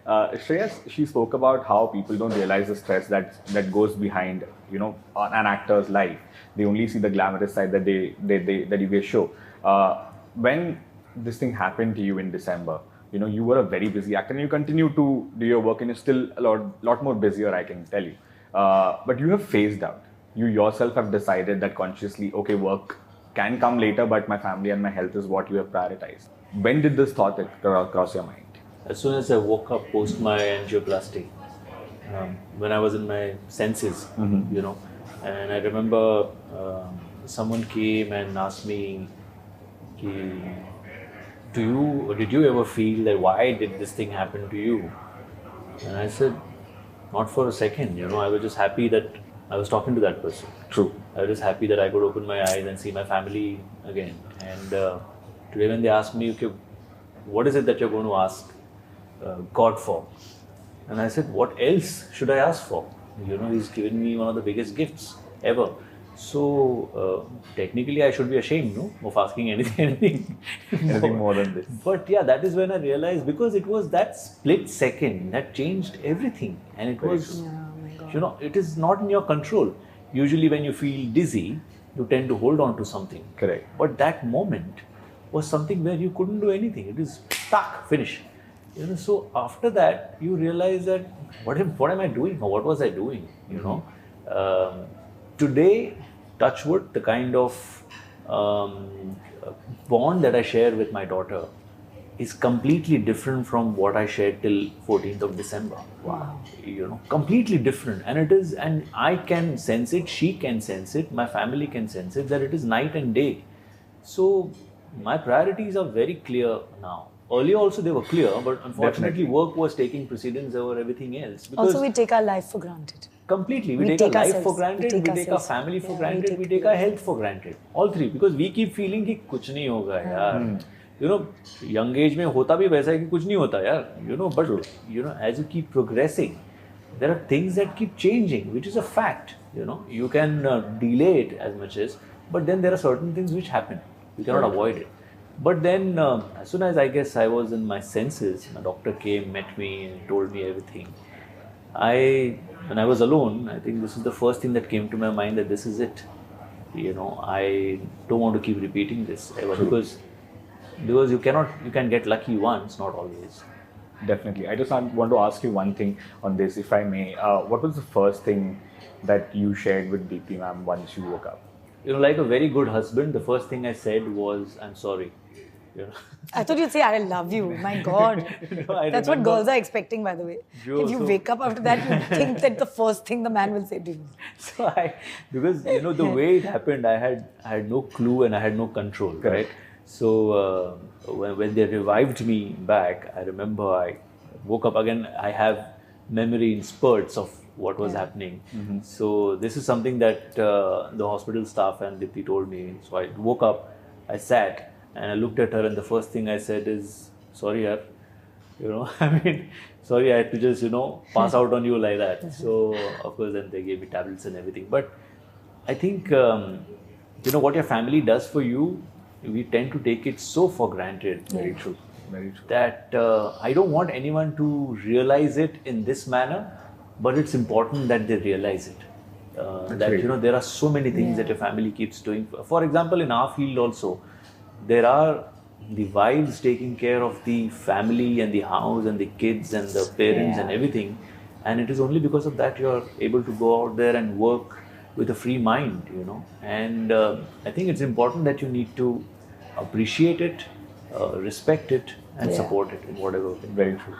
Shreyas, she spoke about how people don't realize the stress that goes behind, an actor's life. They only see the glamorous side that that you guys show. When this thing happened to you in December, you were a very busy actor and you continue to do your work and you're still a lot more busier, I can tell you. But you have phased out. You yourself have decided that consciously, okay, work can come later, but my family and my health is what you have prioritized. When did this thought cross your mind? As soon as I woke up post my angioplasty, when I was in my senses, and I remember someone came and asked me, did you ever feel that why did this thing happen to you? And I said, not for a second, I was just happy that I was talking to that person. True. I was just happy that I could open my eyes and see my family again. And today when they asked me, okay, what is it that you're going to ask God for? And I said, what else should I ask for? He's given me one of the biggest gifts ever. So technically I should be ashamed, of asking anything more than this. But yeah, that is when I realized, because it was that split second that changed everything. And it was, it is not in your control. Usually when you feel dizzy, you tend to hold on to something. Correct. But that moment was something where you couldn't do anything. It is stuck, finish. So after that, you realize that what am I doing, or what was I doing? Today, touch wood, the kind of bond that I share with my daughter is completely different from what I shared till 14th of December. Wow. Completely different. And I can sense it, she can sense it, my family can sense it, that it is night and day. So my priorities are very clear now. Earlier also they were clear, but unfortunately work was taking precedence over everything else. Also we take our life for granted. Completely. We take our life for granted, we take our family for granted, we take our health for granted. All three. Because we keep feeling कि कुछ नहीं होगा यार. Young age में होता भी वैसा है कि कुछ नहीं होता यार. But as you keep progressing, there are things that keep changing, which is a fact. You can delay it as much as, but then there are certain things which happen. You cannot avoid it. But then, as soon as I guess I was in my senses, my doctor came, met me, and told me everything. When I was alone, I think this is the first thing that came to my mind, that this is it. I don't want to keep repeating this ever, because you can get lucky once, not always. Definitely. I just want to ask you one thing on this, if I may. What was the first thing that you shared with Deepti ma'am once you woke up? Like a very good husband, the first thing I said was, I'm sorry. I thought you'd say, I love you. My God. That's what girls are expecting, by the way. If you wake up after that, you think that the first thing the man will say to you. So because the way it happened, I had no clue and I had no control, right? So when they revived me back, I remember I woke up again. I have memory in spurts of what was happening. So this is something that the hospital staff and Dipti told me. So I woke up, I sat, and I looked at her, and the first thing I said is, sorry yaar, sorry I had to just, pass out on you like that. So of course then they gave me tablets and everything. But I think, what your family does for you, we tend to take it so for granted. Very true. Very true. That I don't want anyone to realize it in this manner, but it's important that they realize it. There are so many things that your family keeps doing. For example, in our field also, there are the wives taking care of the family and the house and the kids and the parents and everything. And it is only because of that you're able to go out there and work with a free mind, And I think it's important that you need to appreciate it, respect it, and support it in whatever way. Very true.